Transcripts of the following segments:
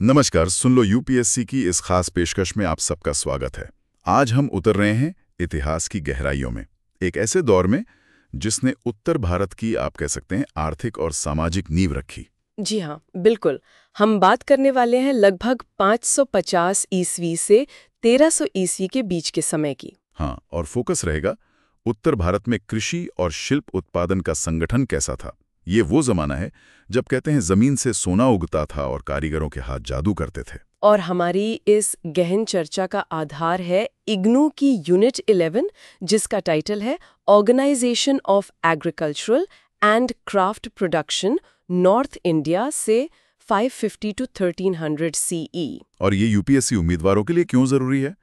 नमस्कार, सुन लो यूपीएससी की इस खास पेशकश में आप सबका स्वागत है। आज हम उतर रहे हैं इतिहास की गहराइयों में, एक ऐसे दौर में जिसने उत्तर भारत की आप कह सकते हैं आर्थिक और सामाजिक नींव रखी। जी हाँ, बिल्कुल। हम बात करने वाले हैं लगभग 550 ईस्वी से 1300 ईस्वी के बीच के समय की। हाँ, और फोकस रहेगा उत्तर भारत में कृषि और शिल्प उत्पादन का संगठन कैसा था। ये वो जमाना है जब कहते हैं जमीन से सोना उगता था और कारीगरों के हाथ जादू करते थे। और हमारी इस गहन चर्चा का आधार है इग्नू की यूनिट 11, जिसका टाइटल है organisation of agricultural and craft production North India से 550 to 1300 CE। और ये यूपीएससी उम्मीदवारों के लिए क्यों जरूरी है?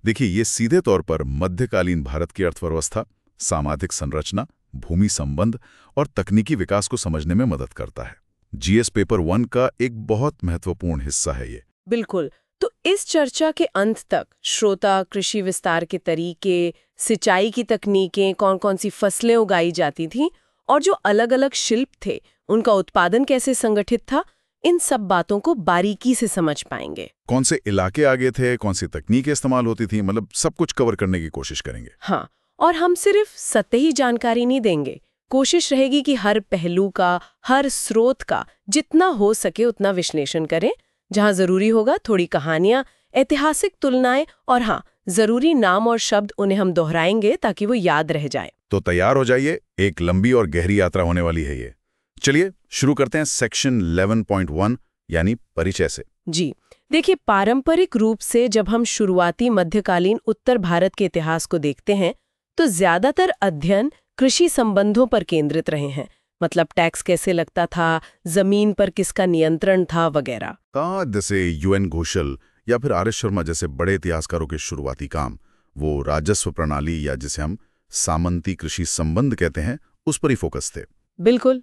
देखिए, ये सीधे तौर पर मध्यकालीन भारत की अर्थव्यवस्था, सामाजिक संरचना, भूमि संबंध और तकनीकी विकास को समझने में मदद करता है। जीएस पेपर 1 का एक बहुत महत्वपूर्ण हिस्सा है ये। बिल्कुल। तो इस चर्चा के अंत तक श्रोता कृषि विस्तार के तरीके, सिंचाई की तकनीकें, कौन-कौन सी फसलें उगाई जाती थीं और जो अलग-अलग शिल्प थे, उनका उत्पादन कैसे संगठित था, इन सब बातों को बारीकी से समझ पाएंगे। कौन से इलाके आगे थे, कौन सी तकनीकें इस्तेमाल होती थी, मतलब सब कुछ कवर करने की कोशिश करेंगे। हाँ, और हम सिर्फ सतही जानकारी नहीं देंगे। कोशिश रहेगी कि हर पहलू का, हर स्रोत का जितना हो सके उतना विश्लेषण करें। जहां जरूरी होगा थोड़ी कहानियां, ऐतिहासिक तुलनाएं और हाँ, जरूरी नाम और शब्द उन्हें हम दोहराएंगे ताकि वो याद रह जाए। तो तैयार हो जाइए, एक लंबी और गहरी यात्रा होने वाली है ये। चलिए शुरू करते हैं सेक्शन 11.1 यानी परिचय से। जी देखिए, पारंपरिक रूप से जब हम शुरुआती मध्यकालीन उत्तर भारत के इतिहास को देखते हैं तो ज्यादातर अध्ययन कृषि संबंधों पर केंद्रित रहे हैं। मतलब टैक्स कैसे लगता था, जमीन पर किसका नियंत्रण था वगैरह। जैसे यूएन घोषल या फिर आर एस शर्मा जैसे बड़े इतिहासकारों के शुरुआती काम, वो राजस्व प्रणाली या जिसे हम सामंती कृषि संबंध कहते हैं, उस पर ही फोकस थे। बिल्कुल,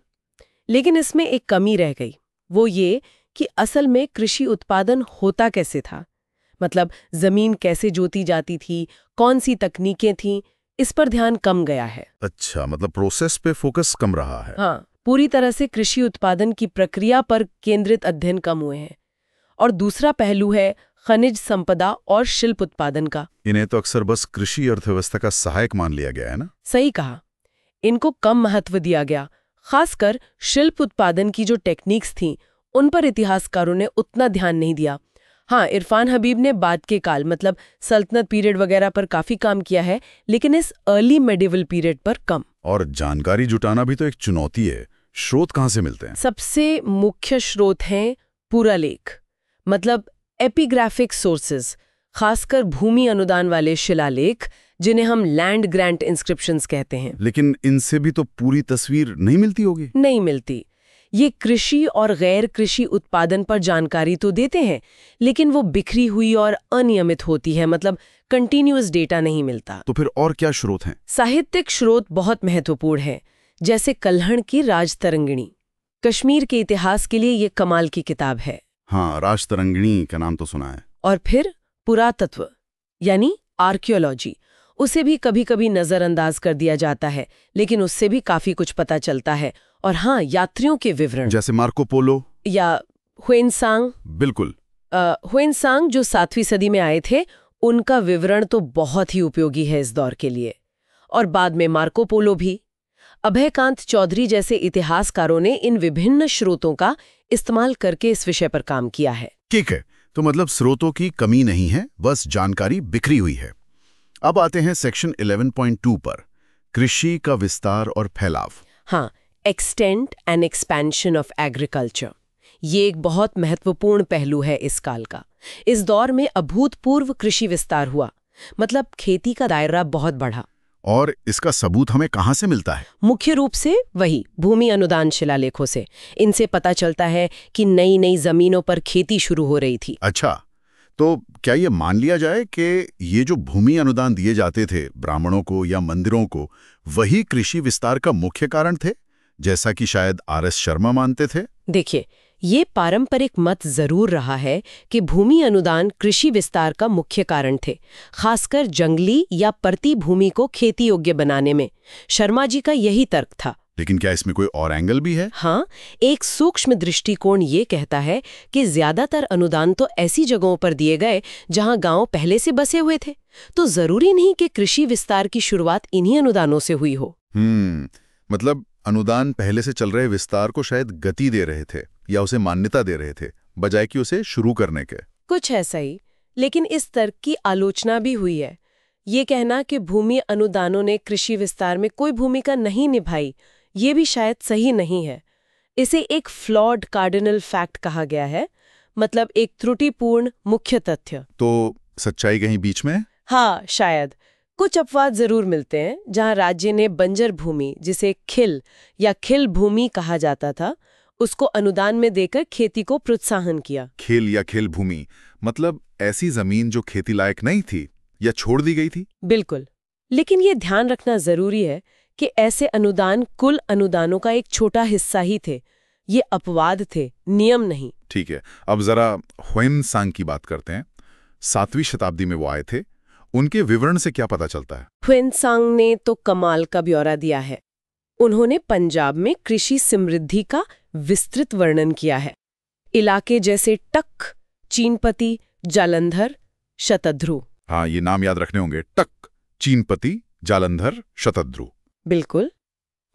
लेकिन इसमें एक कमी रह गई। वो ये कि असल में कृषि उत्पादन होता कैसे था। मतलब जमीन कैसे जोती जाती थी, कौन सी तकनीकें थीं, इस पर ध्यान कम गया है। अच्छा, मतलब प्रोसेस पे फोकस कम रहा है। हाँ, पूरी तरह से कृषि उत्पादन की प्रक्रिया पर केंद्रित अध्ययन कम हुए हैं। और दूसरा पहलू है खनिज संपदा और शिल्प उत्पादन का। इन्हें तो अक्सर बस कृषि अर्थव्यवस्था का सहायक मान लिया गया है ना। सही कहा, इनको कम महत्व दिया गया। खासकर शिल्प उत्पादन की जो टेक्निक्स थीं, उन पर इतिहासकारों ने उतना ध्यान नहीं दिया। हाँ, इरफान हबीब ने बाद के काल मतलब सल्तनत पीरियड वगैरह पर काफी काम किया है, लेकिन इस अर्ली मेडिवल पीरियड पर कम। और जानकारी जुटाना भी तो एक चुनौती है। स्रोत कहाँ से मिलते हैं? सबसे मुख्य स्रोत हैं पुरालेख, मतलब एपिग्राफिक सोर्सेज, खासकर भूमि अनुदान वाले शिलालेख जिन्हें हम लैंड ग्रांट इंस्क्रिप्शंस कहते हैं। लेकिन इनसे भी तो पूरी तस्वीर नहीं मिलती होगी। नहीं मिलती। ये कृषि और गैर कृषि उत्पादन पर जानकारी तो देते हैं, लेकिन वो बिखरी हुई और अनियमित होती है, मतलब कंटिन्यूअस डेटा नहीं मिलता। तो फिर और क्या स्रोत हैं? साहित्यिक स्रोत बहुत महत्वपूर्ण है, जैसे कल्हण की राजतरंगिणी। कश्मीर के इतिहास के लिए ये कमाल की किताब है। हाँ, राजतरंगिणी का नाम तो सुना है। और फिर पुरातत्व यानी आर्कियोलॉजी, उसे भी कभी कभी नजरअंदाज कर दिया जाता है, लेकिन उससे भी काफी कुछ पता चलता है। और हाँ, यात्रियों के विवरण, जैसे मार्को पोलो या ह्वेनसांग। बिल्कुल। ह्वेनसांग जो 7वीं सदी में आए थे, उनका विवरण तो बहुत ही उपयोगी है इस दौर के लिए। और बाद में मार्को पोलो भी। अभयकांत चौधरी जैसे इतिहासकारों ने इन विभिन्न स्रोतों का इस्तेमाल करके इस विषय पर काम किया है। ठीक है, तो मतलब स्रोतों की कमी नहीं है, बस जानकारी बिखरी हुई है। अब आते हैं सेक्शन 11.2 पर, कृषि का विस्तार और फैलाव। हाँ, extent and expansion of agriculture, ये एक बहुत महत्वपूर्ण पहलू है इस काल का। इस दौर में अभूतपूर्व कृषि विस्तार हुआ, मतलब खेती का दायरा बहुत बढ़ा। और इसका सबूत हमें कहाँ से मिलता है? मुख्य रूप से वही भूमि अनुदान शिलालेखों से। इनसे पता चलता है कि नई नई जमीनों पर खेती शुरू हो रही थी। अच्छा, तो क्या ये मान लिया जाए कि ये जो भूमि अनुदान दिए जाते थे ब्राह्मणों को या मंदिरों को, वही कृषि विस्तार का मुख्य कारण थे, जैसा कि शायद आर एस शर्मा मानते थे? देखिए, ये पारंपरिक मत जरूर रहा है कि भूमि अनुदान कृषि विस्तार का मुख्य कारण थे, खासकर जंगली या परती भूमि को खेती योग्य बनाने में। शर्मा जी का यही तर्क था। लेकिन क्या इसमें कोई और एंगल भी है? हाँ, एक सूक्ष्म दृष्टिकोण ये कहता है कि ज्यादातर अनुदान तो ऐसी जगहों पर दिए गए जहां गांव पहले से बसे हुए थे, तो जरूरी नहीं कि कृषि विस्तार की शुरुआत इन्हीं अनुदानों से हुई हो। मतलब अनुदान पहले से चल रहे विस्तार को शायद गति दे रहे थे या उसे मान्यता दे रहे थे, बजाय कि उसे शुरू करने के। कुछ ऐसा ही, लेकिन इस तर्क की आलोचना भी हुई है। ये कहना कि भूमि अनुदानों ने कृषि विस्तार में कोई भूमिका नहीं निभाई, ये भी शायद सही नहीं है। इसे एक फ्लॉड कार्डिनल फैक्ट कहा गया है, मतलब एक त्रुटिपूर्ण मुख्य तथ्य। तो सच्चाई कहीं बीच में? हाँ, शायद कुछ अपवाद जरूर मिलते हैं जहां राज्य ने बंजर भूमि, जिसे खिल या खिल भूमि कहा जाता था, उसको अनुदान में देकर खेती को प्रोत्साहन किया। खेल या खेल भूमि मतलब ऐसी जमीन जो खेती लायक नहीं थी या छोड़ दी गई थी? बिल्कुल, लेकिन ये ध्यान रखना जरूरी है कि ऐसे अनुदान कुल अनुदानों का एक छोटा हिस्सा ही थे। ये अपवाद थे, नियम नहीं। ठीक है, अब जरा ह्वेनसांग की बात करते हैं। 7वीं शताब्दी में वो आए थे, उनके विवरण से क्या पता चलता है? ह्वेनसांग ने तो कमाल का ब्यौरा दिया है। उन्होंने पंजाब में कृषि समृद्धि का विस्तृत वर्णन किया है। इलाके जैसे टक, चीनपति, जालंधर, शतद्रु। हाँ, ये नाम याद रखने होंगे। टक, चीनपति, जालंधर, शतद्रु। बिल्कुल।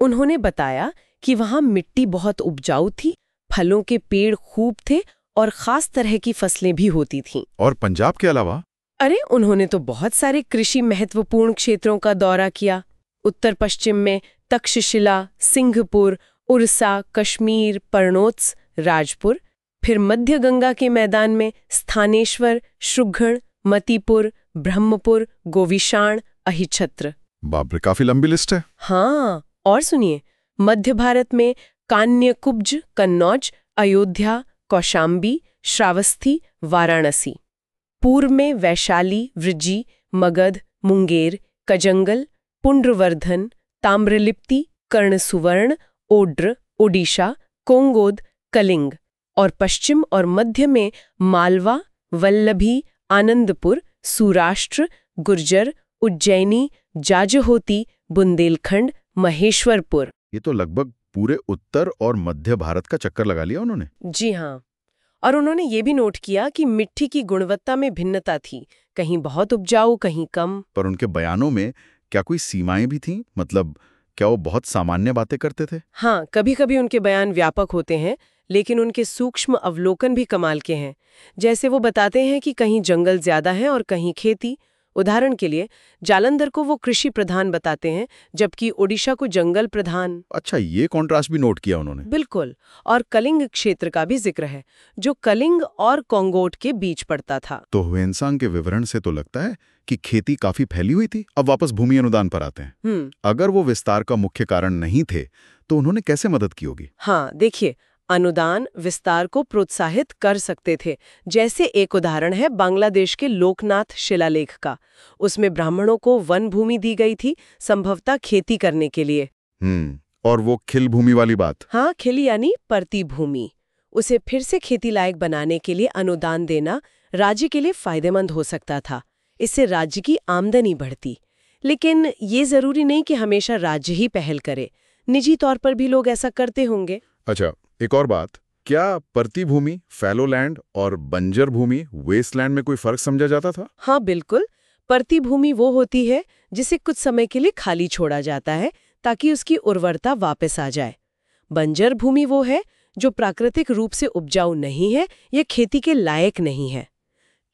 उन्होंने बताया कि वहां मिट्टी बहुत उपजाऊ थी, फलों के पेड़ खूब थे और खास तरह की फसलें भी होती थीं। और पंजाब के अलावा? अरे, उन्होंने तो बहुत सारे कृषि महत्वपूर्ण क्षेत्रों का दौरा किया। उत्तर पश्चिम में तक्षशिला, सिंहपुर, उड़ीसा, कश्मीर, परनोत्स, राजपुर। फिर मध्य गंगा के मैदान में स्थानेश्वर, श्रुघ्न, मतिपुर, ब्रह्मपुर, गोविशाण, अहिछत्र। बाप रे, काफी लंबी लिस्ट है। हाँ, और सुनिए, मध्य भारत में कान्यकुब्ज, कन्नौज, अयोध्या, कौशाम्बी, श्रावस्ती, वाराणसी। पूर्व में वैशाली, वृज्जी, मगध, मुंगेर, कजंगल, पुंड्रवर्धन, ताम्रलिप्ति, कर्णसुवर्ण, ओड्र, ओडिशा, कोंगोद, कलिंग। और पश्चिम और मध्य में मालवा, वल्लभी, आनंदपुर, सौराष्ट्र, गुर्जर, उज्जैनी, जाजहोती, बुंदेलखंड, महेश्वरपुर। ये तो लगभग पूरे उत्तर और मध्य भारत का चक्कर लगा लिया उन्होंने। जी हाँ, और उन्होंने ये भी नोट किया कि मिट्टी की गुणवत्ता में भिन्नता थी, कहीं बहुत उपजाऊ, कहीं कम। पर उनके बयानों में क्या कोई सीमाएं भी थीं? मतलब क्या वो बहुत सामान्य बातें करते थे? हाँ, कभी-कभी उनके बयान व्यापक होते हैं, लेकिन उनके सूक्ष्म अवलोकन भी कमाल के हैं। जैसे वो बताते हैं कि कहीं जंगल ज्यादा है और कहीं खेती। उदाहरण के लिए, जालंधर को वो कृषि प्रधान बताते हैं, जबकि ओडिशा को जंगल प्रधान। अच्छा, ये कॉन्ट्रास्ट भी नोट किया उन्होंने। बिल्कुल, और कलिंग क्षेत्र का भी जिक्र है, जो कलिंग और कोंगोट के बीच पड़ता था। तो ह्वेनसांग के विवरण से तो लगता है कि खेती काफी फैली हुई थी। अब वापस भूमि अनुदान पर आते हैं। अगर वो विस्तार का मुख्य कारण नहीं थे, तो उन्होंने कैसे मदद की होगी? हाँ, देखिए, अनुदान विस्तार को प्रोत्साहित कर सकते थे। जैसे एक उदाहरण है बांग्लादेश के लोकनाथ शिलालेख का। उसमें ब्राह्मणों को वन भूमि दी गई थी, संभवतः खेती करने के लिए। और वो खिल भूमि वाली बात? हाँ, खिल यानी परती भूमि। उसे फिर से खेती लायक बनाने के लिए अनुदान देना राज्य के लिए फायदेमंद हो सकता था। इससे राज्य की आमदनी बढ़ती। लेकिन ये जरूरी नहीं कि हमेशा राज्य ही पहल करे, निजी तौर पर भी लोग ऐसा करते होंगे। अच्छा, एक और बात, क्या परती भूमि, फैलो लैंड और बंजर भूमि, वेस्टलैंड में कोई फर्क समझा जाता था? हाँ, बिल्कुल। परती भूमि वो होती है जिसे कुछ समय के लिए खाली छोड़ा जाता है ताकि उसकी उर्वरता वापस आ जाए। बंजर भूमि वो है जो प्राकृतिक रूप से उपजाऊ नहीं है या खेती के लायक नहीं है।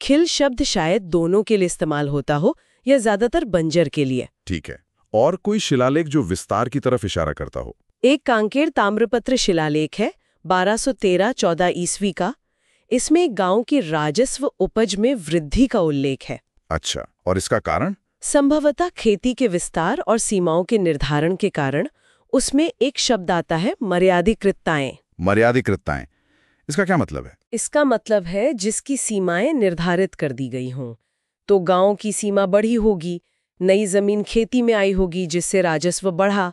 खिल शब्द शायद दोनों के लिए इस्तेमाल होता हो या ज्यादातर बंजर के लिए। ठीक है, और कोई शिलालेख जो विस्तार की तरफ इशारा करता हो? एक कांकेर ताम्रपत्र शिलालेख है 1213-14 ईस्वी का। इसमें गांव की राजस्व उपज में वृद्धि का उल्लेख है। अच्छा, और इसका कारण? संभवतः खेती के विस्तार और सीमाओं के निर्धारण के कारण उसमें एक शब्द आता है मर्यादिकृतताएं। मर्यादिकृतताएं, इसका क्या मतलब है? इसका मतलब है जिसकी सीमाएं निर्धारित कर दी गई हों। तो गांव की सीमा बढ़ी होगी, नई जमीन खेती में आई होगी जिससे राजस्व बढ़ा।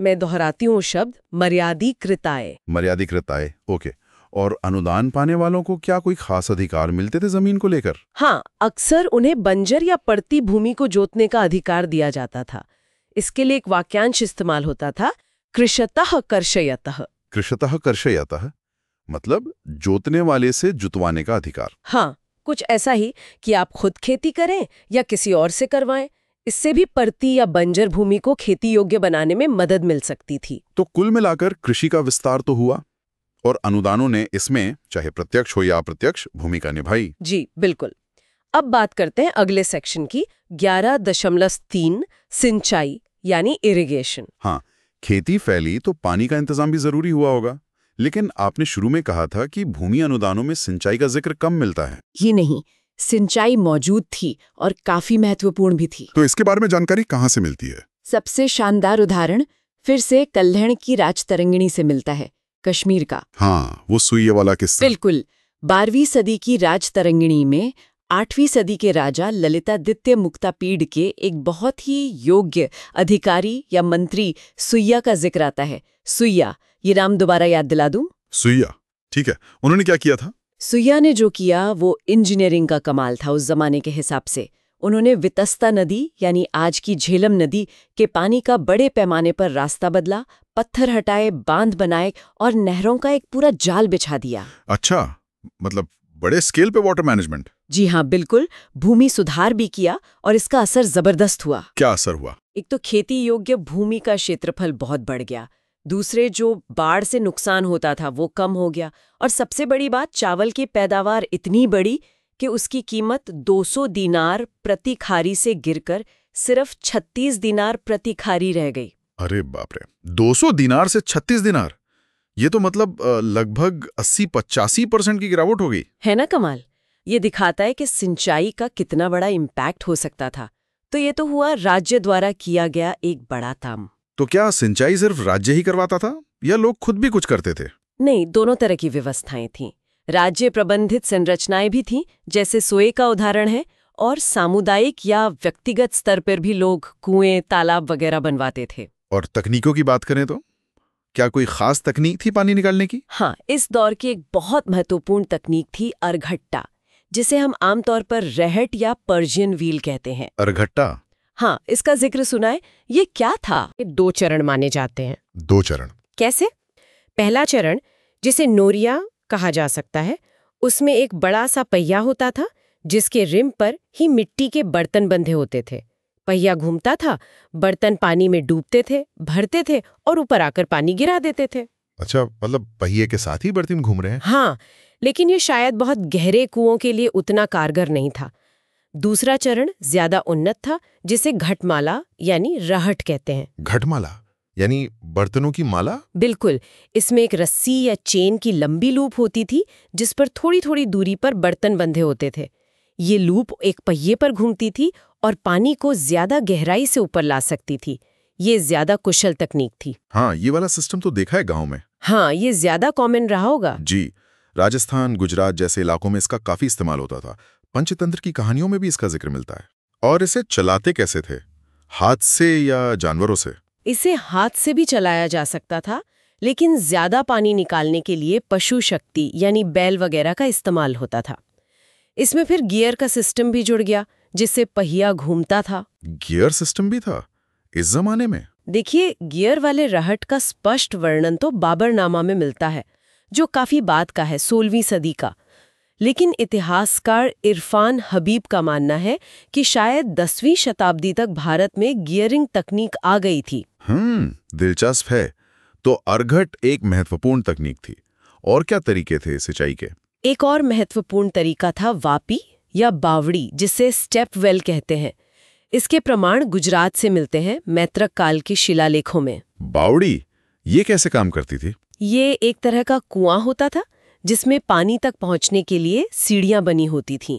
मैं दोहराती हूँ शब्द मर्यादिकृताएं। मर्यादिकृताएं, ओके। और अनुदान पाने वालों को क्या कोई खास अधिकार मिलते थे जमीन को लेकर? हाँ, अक्सर उन्हें बंजर या पड़ती भूमि को जोतने का अधिकार दिया जाता था। इसके लिए एक वाक्यांश इस्तेमाल होता था, कृशतः कर्षयतः। कृषतः कर्षयतः मतलब जोतने वाले से जुतवाने का अधिकार। हाँ, कुछ ऐसा ही कि आप खुद खेती करें या किसी और से करवाएं। इससे भी परती या बंजर भूमि को खेती योग्य बनाने में मदद मिल सकती थी। तो कुल मिलाकर कृषि का विस्तार तो हुआ और अनुदानों ने इसमें चाहे प्रत्यक्ष हो या अप्रत्यक्ष भूमिका निभाई। जी बिल्कुल। अब बात करते हैं अगले सेक्शन की 11.3 सिंचाई यानी इरिगेशन। हाँ, खेती फैली तो पानी का इंतजाम भी जरूरी हुआ होगा, लेकिन आपने शुरू में कहा था कि भूमि अनुदानों में सिंचाई का जिक्र कम मिलता है। ये नहीं, सिंचाई मौजूद थी और काफी महत्वपूर्ण भी थी। तो इसके बारे में जानकारी कहाँ से मिलती है? सबसे शानदार उदाहरण फिर से कल्हण की राजतरंगिणी से मिलता है, कश्मीर का। हाँ, वो सुइया वाला किस्सा। बिल्कुल। 12वीं सदी की राजतरंगिणी में 8वीं सदी के राजा ललितादित्य मुक्तापीड के एक बहुत ही योग्य अधिकारी या मंत्री सुइया का जिक्र आता है। सुइया, ये नाम दोबारा याद दिला दूं? सुइया, ठीक है। उन्होंने क्या किया था? सुइया ने जो किया वो इंजीनियरिंग का कमाल था उस जमाने के हिसाब से। उन्होंने वितस्ता नदी यानी आज की झेलम नदी के पानी का बड़े पैमाने पर रास्ता बदला, पत्थर हटाए, बांध बनाए और नहरों का एक पूरा जाल बिछा दिया। अच्छा, मतलब बड़े स्केल पे वाटर मैनेजमेंट। जी हाँ, बिल्कुल। भूमि सुधार भी किया और इसका असर जबरदस्त हुआ। क्या असर हुआ? एक तो खेती योग्य भूमि का क्षेत्रफल बहुत बढ़ गया, दूसरे जो बाढ़ से नुकसान होता था वो कम हो गया, और सबसे बड़ी बात, चावल की पैदावार इतनी बढ़ी कि उसकी कीमत 200 दिनार प्रति खारी से गिरकर सिर्फ 36 दिनार प्रति खारी रह गई। अरे बाप रे, 200 दिनार से 36 दिनार, ये तो मतलब लगभग 80-85% की गिरावट हो गई। है ना कमाल? ये दिखाता है कि सिंचाई का कितना बड़ा इम्पैक्ट हो सकता था। तो ये तो हुआ राज्य द्वारा किया गया एक बड़ा काम। तो क्या सिंचाई सिर्फ राज्य ही करवाता था या लोग खुद भी कुछ करते थे? नहीं, दोनों तरह की व्यवस्थाएं थीं। राज्य प्रबंधित संरचनाएं भी थीं, जैसे सोए का उदाहरण है, और सामुदायिक या व्यक्तिगत स्तर पर भी लोग कुएं, तालाब वगैरह बनवाते थे। और तकनीकों की बात करें तो क्या कोई खास तकनीक थी पानी निकालने की? हाँ, इस दौर की एक बहुत महत्वपूर्ण तकनीक थी अरघट्टा, जिसे हम आमतौर पर रहट या पर्शियन व्हील कहते हैं। अरघट्टा? हाँ, इसका जिक्र सुना है। ये क्या था? 2 चरण माने जाते हैं। 2 चरण? कैसे? पहला चरण, जिसे नोरिया कहा जा सकता है, उसमें एक बड़ा सा पहिया होता था जिसके रिम पर ही मिट्टी के बर्तन बंधे होते थे। पहिया घूमता था, बर्तन पानी में डूबते थे, भरते थे और ऊपर आकर पानी गिरा देते थे। अच्छा, मतलब पहिए के साथ ही बर्तन घूम रहे हैं? हाँ, लेकिन ये शायद बहुत गहरे कुओं के लिए उतना कारगर नहीं था। दूसरा चरण ज्यादा उन्नत था, जिसे घटमाला यानी रहट कहते हैं। घटमाला यानी बर्तनों की माला? बिल्कुल। इसमें एक रस्सी या चेन की लंबी लूप होती थी जिस पर थोड़ी थोड़ी दूरी पर बर्तन बंधे होते थे। ये लूप एक पहिए पर घूमती थी और पानी को ज्यादा गहराई से ऊपर ला सकती थी। ये ज्यादा कुशल तकनीक थी। हाँ, ये वाला सिस्टम तो देखा है गांव में। हाँ, ये ज्यादा कॉमन रहा होगा। जी, राजस्थान, गुजरात जैसे इलाकों में इसका काफी इस्तेमाल होता था। पंचतंत्र की कहानियों में भी इसका जिक्र मिलता है। और इसे चलाते कैसे थे? हाथ से या जानवरों से? इसे हाथ से भी चलाया जा सकता था, लेकिन ज्यादा पानी निकालने के लिए पशु शक्ति यानी बैल वगैरह का इस्तेमाल होता था। इसमें फिर गियर का सिस्टम भी जुड़ गया, जिससे पहिया घूमता था। गियर सिस्टम भी था इस जमाने में? देखिए, गियर वाले रहट का स्पष्ट वर्णन तो बाबरनामा में मिलता है, जो काफी बाद का है, 16वीं सदी का। लेकिन इतिहासकार इरफान हबीब का मानना है कि शायद 10वीं शताब्दी तक भारत में गियरिंग तकनीक आ गई थी। दिलचस्प है। तो अरघट एक महत्वपूर्ण तकनीक थी। और क्या तरीके थे सिंचाई के? एक और महत्वपूर्ण तरीका था वापी या बावड़ी, जिसे स्टेप वेल कहते हैं। इसके प्रमाण गुजरात से मिलते हैं, मैत्रक काल के शिलालेखों में। बावड़ी ये कैसे काम करती थी? ये एक तरह का कुआं होता था जिसमें पानी तक पहुंचने के लिए सीढ़ियां बनी होती थीं।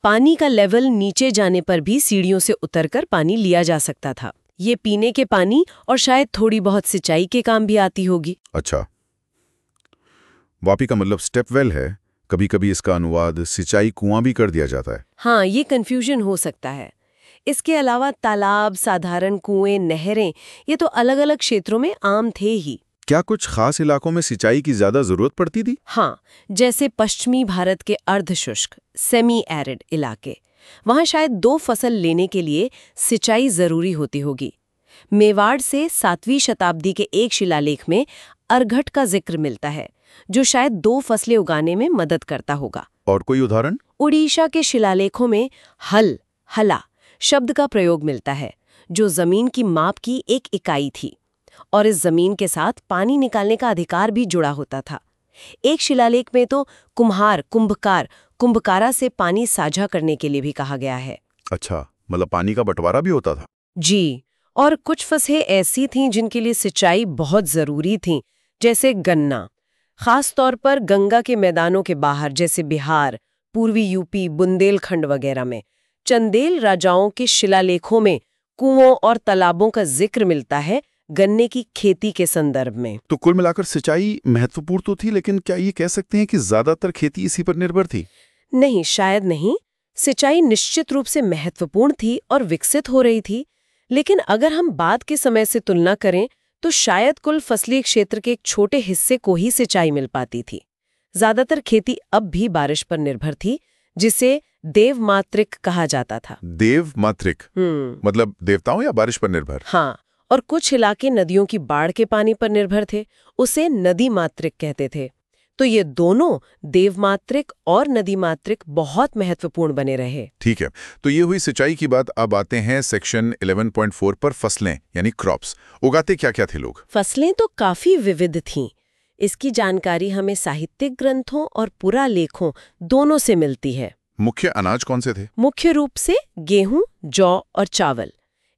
पानी का लेवल नीचे जाने पर भी सीढ़ियों से उतरकर पानी लिया जा सकता था। ये पीने के पानी और शायद थोड़ी बहुत सिंचाई के काम भी आती होगी। अच्छा, वापी का मतलब स्टेप वेल है। कभी कभी इसका अनुवाद सिंचाई कुआं भी कर दिया जाता है। हाँ, ये कंफ्यूजन हो सकता है। इसके अलावा तालाब, साधारण कुएं, नहरें, ये तो अलग अलग क्षेत्रों में आम थे ही। क्या कुछ खास इलाकों में सिंचाई की ज्यादा जरूरत पड़ती थी? हाँ, जैसे पश्चिमी भारत के अर्धशुष्क सेमी एरिड इलाके, वहां शायद 2 फसल लेने के लिए सिंचाई जरूरी होती होगी। मेवाड़ से 7वीं शताब्दी के एक शिलालेख में अर्घट का जिक्र मिलता है, जो शायद 2 फसलें उगाने में मदद करता होगा। और कोई उदाहरण? उड़ीसा के शिलालेखों में हला शब्द का प्रयोग मिलता है, जो जमीन की माप की एक इकाई थी, और इस जमीन के साथ पानी निकालने का अधिकार भी जुड़ा होता था। एक शिलालेख में तो कुंभकारा से पानी साझा करने के लिए भी कहा गया है। अच्छा, मतलब पानी का बंटवारा भी होता था। जी, और कुछ फसलें ऐसी थीं जिनके लिए सिंचाई बहुत जरूरी थी, जैसे गन्ना, खास तौर पर गंगा के मैदानों के बाहर, जैसे बिहार, पूर्वी यूपी, बुंदेलखंड वगैरह में। चंदेल राजाओं के शिलालेखों में कुओं और तालाबों का जिक्र मिलता है गन्ने की खेती के संदर्भ में। तो कुल मिलाकर सिंचाई महत्वपूर्ण तो थी, लेकिन क्या ये कह सकते हैं कि ज्यादातर खेती इसी पर निर्भर थी? नहीं, शायद नहीं। सिंचाई निश्चित रूप से महत्वपूर्ण थी और विकसित हो रही थी, लेकिन अगर हम बाद के समय से तुलना करें तो शायद कुल फसली क्षेत्र के एक छोटे हिस्से को ही सिंचाई मिल पाती थी। ज्यादातर खेती अब भी बारिश पर निर्भर थी, जिसे देवमात्रिक कहा जाता था। देवमात्रिक मतलब देवताओं या बारिश पर निर्भर? हाँ, और कुछ इलाके नदियों की बाढ़ के पानी पर निर्भर थे, उसे नदी मात्रिक कहते थे। तो ये दोनों, देवमात्रिक और नदी मात्रिक, बहुत महत्वपूर्ण बने रहे। ठीक है, तो ये हुई सिंचाई की बात। अब आते हैं सेक्शन 11.4 पर, फसलें यानी क्रॉप्स। उगाते क्या क्या थे लोग? फसलें तो काफी विविध थीं। इसकी जानकारी हमें साहित्यिक ग्रंथों और पुरालेखों दोनों से मिलती है। मुख्य अनाज कौन से थे? मुख्य रूप से गेहूं, जौ और चावल।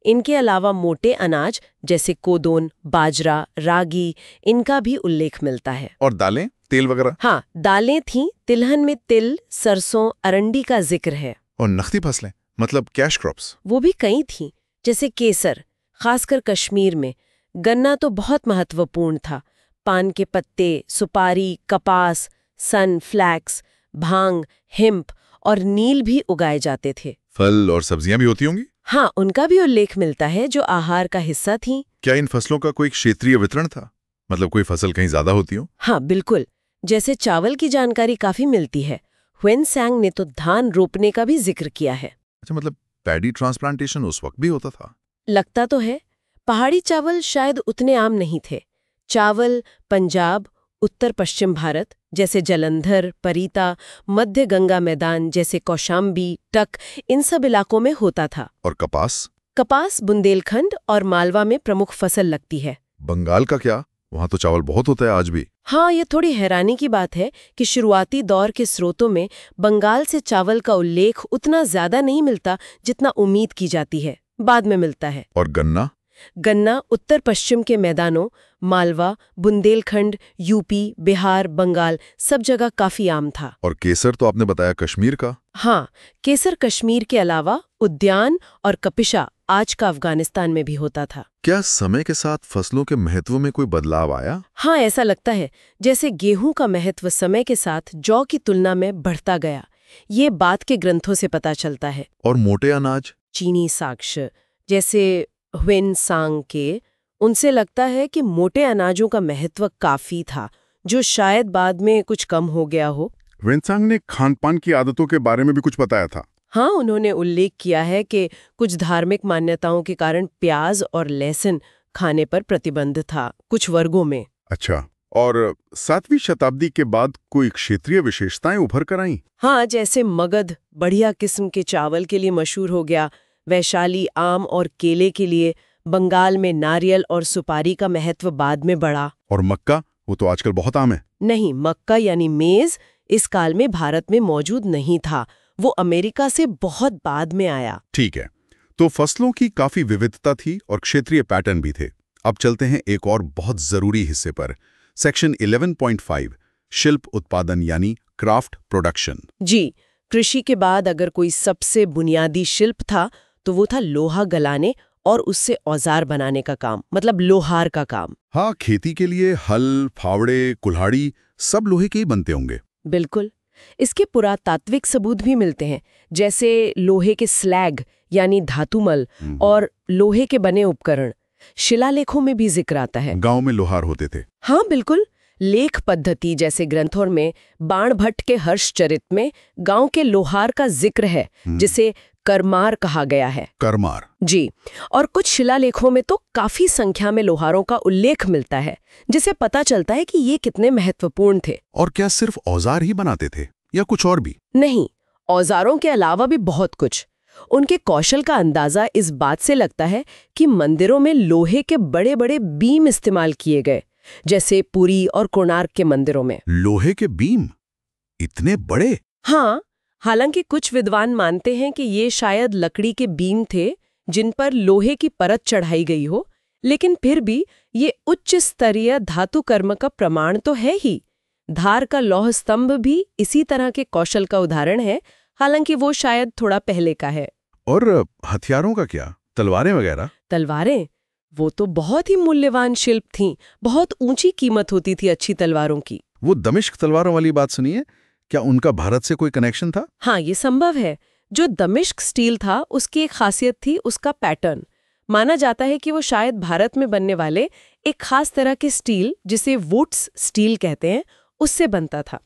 इनके अलावा मोटे अनाज जैसे कोदोन, बाजरा, रागी, इनका भी उल्लेख मिलता है। और दालें, तेल वगैरह? हाँ, दालें थीं। तिलहन में तिल, सरसों, अरंडी का जिक्र है। और नकदी फसलें मतलब कैश क्रॉप्स? वो भी कई थीं, जैसे केसर, खासकर कश्मीर में। गन्ना तो बहुत महत्वपूर्ण था। पान के पत्ते, सुपारी, कपास, सन, फ्लैक्स, भांग, हिम्प और नील भी उगाए जाते थे। फल और सब्जियां भी होती होंगी? हाँ, उनका भी उल्लेख मिलता है, जो आहार का हिस्सा थीं। क्या इन फसलों का कोई क्षेत्रीय वितरण था? मतलब कोई फसल कहीं ज्यादा होती हो? हाँ, बिल्कुल। जैसे चावल की जानकारी काफी मिलती है। ह्वेनसांग ने तो धान रोपने का भी जिक्र किया है। अच्छा, मतलब पैडी ट्रांसप्लांटेशन उस वक्त भी होता था? लगता तो है। पहाड़ी चावल शायद उतने आम नहीं थे। चावल पंजाब, उत्तर पश्चिम भारत जैसे जलंधर, परीता, मध्य गंगा मैदान जैसे कौशाम्बी, टक, इन सब इलाकों में होता था। और कपास? कपास बुंदेलखंड और मालवा में प्रमुख फसल लगती है। बंगाल का क्या? वहां तो चावल बहुत होता है आज भी। हाँ, ये थोड़ी हैरानी की बात है कि शुरुआती दौर के स्रोतों में बंगाल से चावल का उल्लेख उतना ज्यादा नहीं मिलता जितना उम्मीद की जाती है। बाद में मिलता है। और गन्ना? गन्ना उत्तर पश्चिम के मैदानों, मालवा, बुंदेलखंड, यूपी, बिहार, बंगाल, सब जगह काफी आम था। और केसर तो आपने बताया कश्मीर का? हाँ, केसर कश्मीर के अलावा उद्यान और कपिशा आज का अफगानिस्तान में भी होता था। क्या समय के साथ फसलों के महत्व में कोई बदलाव आया? हाँ, ऐसा लगता है जैसे गेहूं का महत्व समय के साथ जौ की तुलना में बढ़ता गया। ये बात के ग्रंथों से पता चलता है। और मोटे अनाज? चीनी साक्ष्य जैसे ह्वेनसांग के, उनसे लगता है कि मोटे अनाजों का महत्व काफी था, जो शायद बाद में कुछ कम हो गया हो। ह्वेनसांग ने खानपान की आदतों के बारे में भी कुछ बताया था। हाँ, उन्होंने उल्लेख किया है कि कुछ धार्मिक मान्यताओं के कारण प्याज और लहसुन खाने पर प्रतिबंध था कुछ वर्गों में। अच्छा, और 7वीं शताब्दी के बाद कोई क्षेत्रीय विशेषताएं उभर कर आईं? हाँ, जैसे मगध बढ़िया किस्म के चावल के लिए मशहूर हो गया, वैशाली आम और केले के लिए, बंगाल में नारियल और सुपारी का महत्व बाद में बढ़ा। और मक्का, वो तो आजकल बहुत आम है। नहीं, मक्का यानी मेज इस काल में भारत में मौजूद नहीं था, वो अमेरिका से बहुत बाद में आया। ठीक है, तो फसलों की काफी विविधता थी और क्षेत्रीय पैटर्न भी थे। अब चलते हैं एक और बहुत जरूरी हिस्से पर, सेक्शन 11.5, शिल्प उत्पादन यानी क्राफ्ट प्रोडक्शन। जी, कृषि के बाद अगर कोई सबसे बुनियादी शिल्प था तो वो था लोहा गलाने और उससे औजार बनाने का काम, मतलब लोहार का काम। हाँ, खेती के लिए हल, फावड़े, कुल्हाड़ी सब लोहे के ही बनते होंगे। बिल्कुल। इसके पुरातात्विक सबूत भी मिलते हैं, जैसे लोहे के स्लैग यानी धातुमल और लोहे के बने उपकरण। शिलालेखों में भी जिक्र आता है। गांव में लोहार होते थे। हाँ, बिल्कुल। लेख पद्धति जैसे ग्रंथों में बाण भट्ट के हर्षचरित में गांव के लोहार का जिक्र है, जिसे करमार कहा गया है। करमार जी। और कुछ शिलालेखों में तो काफी संख्या में लोहारों का उल्लेख मिलता है, जिसे पता चलता है कि ये कितने महत्वपूर्ण थे। और क्या सिर्फ औजार ही बनाते थे या कुछ और भी? नहीं, औजारों के अलावा भी बहुत कुछ। उनके कौशल का अंदाजा इस बात से लगता है कि मंदिरों में लोहे के बड़े बड़े बीम इस्तेमाल किए गए, जैसे पुरी और कोणार्क के मंदिरों में। लोहे के बीम इतने बड़े? हाँ, हालांकि कुछ विद्वान मानते हैं कि ये शायद लकड़ी के बीम थे जिन पर लोहे की परत चढ़ाई गई हो, लेकिन फिर भी ये उच्च स्तरीय धातु कर्म का प्रमाण तो है ही। धार का लौह स्तंभ भी इसी तरह के कौशल का उदाहरण है, हालांकि वो शायद थोड़ा पहले का है। और हथियारों का क्या, तलवारें वगैरह? तलवारें, वो तो बहुत ही मूल्यवान शिल्प थीं। बहुत ऊंची कीमत होती थी अच्छी तलवारों की। वो दमिश्क तलवारों वाली बात सुनिए, क्या उनका भारत से कोई कनेक्शन था? हाँ, ये संभव है। जो दमिश्क स्टील था उसकी एक खासियत थी उसका पैटर्न। माना जाता है कि वो शायद भारत में बनने वाले एक खास तरह के स्टील, जिसे वुड्स स्टील कहते हैं, उससे बनता था।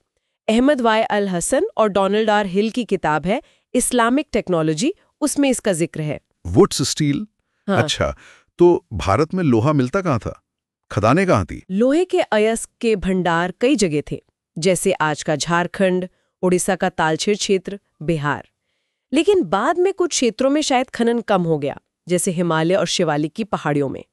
अहमद वाई अल हसन और डोनाल्ड आर हिल की किताब है इस्लामिक टेक्नोलॉजी, उसमें इसका जिक्र है। Woods steel? हाँ। अच्छा, तो भारत में लोहा मिलता कहाँ था? खदानें कहाँ थी? लोहे के अयस्क के भंडार कई जगह थे, जैसे आज का झारखंड, उड़ीसा का तालचेर क्षेत्र, बिहार। लेकिन बाद में कुछ क्षेत्रों में शायद खनन कम हो गया, जैसे हिमालय और शिवालिक की पहाड़ियों में।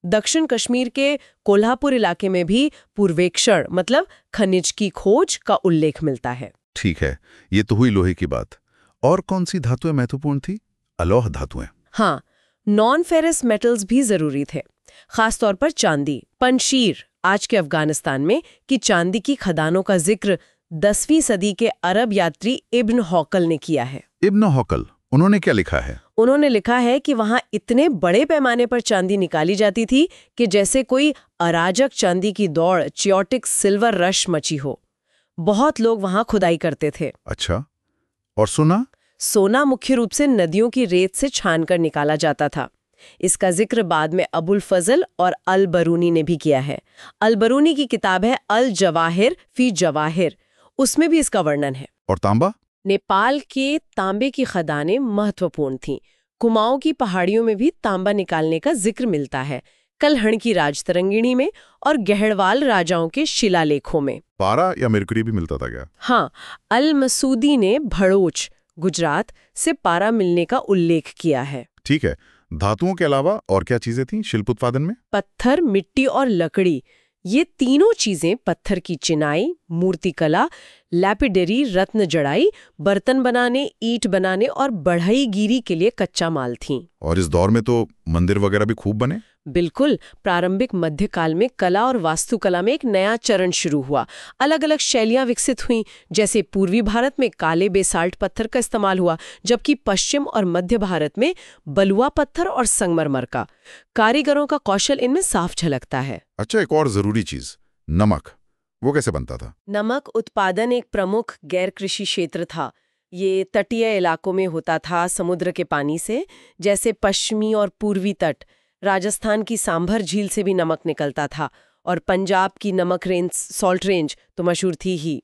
दक्षिण कश्मीर के कोल्हापुर इलाके में भी पूर्वेक्षण मतलब खनिज की खोज का उल्लेख मिलता है। ठीक है, ये तो हुई लोहे की बात। और कौन सी धातुएं महत्वपूर्ण थी? अलोह धातुएं। हाँ, नॉन फेरस मेटल्स भी जरूरी थे, खासतौर पर चांदी। पंजशीर, आज के अफगानिस्तान में, की चांदी की खदानों का जिक्र 10वीं सदी के अरब यात्री इब्न हौकल ने किया है। इब्न हौकल, उन्होंने क्या लिखा है? उन्होंने लिखा है कि वहां इतने बड़े पैमाने पर चांदी निकाली जाती थी कि जैसे कोई अराजक चांदी की दौड़, चियोटिक सिल्वर रश मची हो। बहुत लोग वहां खुदाई करते थे। अच्छा, और सोना? सोना मुख्य रूप से नदियों की रेत से छानकर निकाला जाता था। इसका जिक्र बाद में अबुल फजल और अल बरूनी ने भी किया है। अल बरूनी की किताब है अल जवाहिर फी जवाहिर, उसमें भी इसका वर्णन है। और तांबा? नेपाल के तांबे की खदानें महत्वपूर्ण थीं। कुमाऊं की पहाड़ियों में भी तांबा निकालने का जिक्र मिलता है, कलहण की राजतरंगिणी में और गहड़वाल राजाओं के शिलालेखों में। पारा या मरकरी भी मिलता था क्या? हाँ, अल मसूदी ने भड़ोच, गुजरात से पारा मिलने का उल्लेख किया है। ठीक है, धातुओं के अलावा और क्या चीजें थीं शिल्प उत्पादन में? पत्थर, मिट्टी और लकड़ी, ये तीनों चीजें पत्थर की चिनाई, मूर्तिकला, लैपिडरी रत्न जड़ाई, बर्तन बनाने, ईंट बनाने और बढ़ईगीरी के लिए कच्चा माल थीं। और इस दौर में तो मंदिर वगैरह भी खूब बने? बिल्कुल, प्रारंभिक मध्यकाल में कला और वास्तुकला में एक नया चरण शुरू हुआ। अलग अलग शैलियां विकसित हुईं, जैसे पूर्वी भारत में काले बेसाल्ट पत्थर का इस्तेमाल हुआ, जबकि पश्चिम और मध्य भारत में बलुआ पत्थर और संगमरमर का। कारीगरों का कौशल इनमें साफ झलकता है। अच्छा, एक और जरूरी चीज, नमक, वो कैसे बनता था? नमक उत्पादन एक प्रमुख गैर कृषि क्षेत्र था। ये तटीय इलाकों में होता था, समुद्र के पानी से, जैसे पश्चिमी और पूर्वी तट। राजस्थान की सांभर झील से भी नमक निकलता था, और पंजाब की नमक रेंज, सॉल्ट रेंज तो मशहूर थी ही।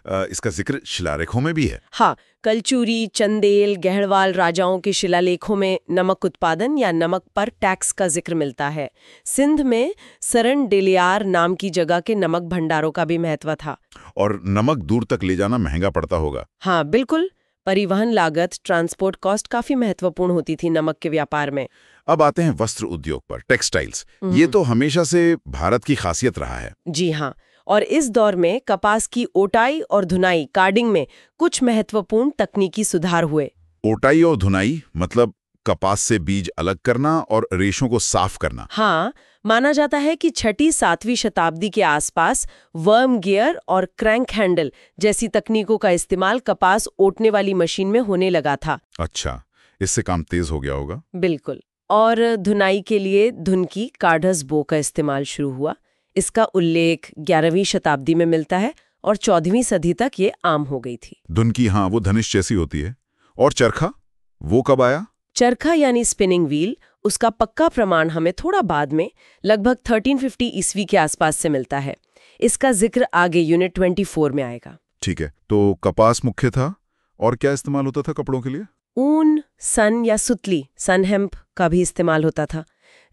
इसका जिक्र शिलालेखों में भी है। हाँ, कलचूरी, चंदेल, गहड़वाल राजाओं के शिलालेखों में नमक उत्पादन या नमक पर टैक्स का जिक्र मिलता है। सिंध में सरन डेलियार नाम की जगह के नमक भंडारों का भी महत्व था। और नमक दूर तक ले जाना महंगा पड़ता होगा। हाँ बिल्कुल, परिवहन लागत, ट्रांसपोर्ट कॉस्ट काफी महत्वपूर्ण होती थी नमक के व्यापार में। अब आते हैं वस्त्र उद्योग पर, टेक्सटाइल्स। ये तो हमेशा से भारत की खासियत रहा है। जी हाँ, और इस दौर में कपास की ओटाई और धुनाई, कार्डिंग में कुछ महत्वपूर्ण तकनीकी सुधार हुए। ओटाई और धुनाई मतलब कपास से बीज अलग करना और रेशों को साफ करना। हाँ, माना जाता है कि 6वीं-7वीं शताब्दी के आसपास वर्म गियर और क्रैंक हैंडल जैसी तकनीकों का इस्तेमाल कपास ओटने वाली मशीन में होने लगा था। अच्छा, इससे काम तेज हो गया होगा। बिल्कुल। और धुनाई के लिए धुनकी, कार्डस बो का इस्तेमाल शुरू हुआ। इसका उल्लेख 11वीं शताब्दी में मिलता है और 14वीं सदी तक ये आम हो गई थी। धुनकी, हाँ, वो धनुष जैसी होती है। और चरखा, वो कब आया? चरखा यानी स्पिनिंग व्हील, उसका पक्का प्रमाण हमें थोड़ा बाद में, लगभग 1350 ईस्वी के आसपास से मिलता है। इसका जिक्र आगे यूनिट 24 में आएगा। ठीक है, तो कपास मुख्य था और क्या इस्तेमाल होता था कपड़ों के लिए? ऊन, सन या सुतली, सन हेम्प का भी इस्तेमाल होता था।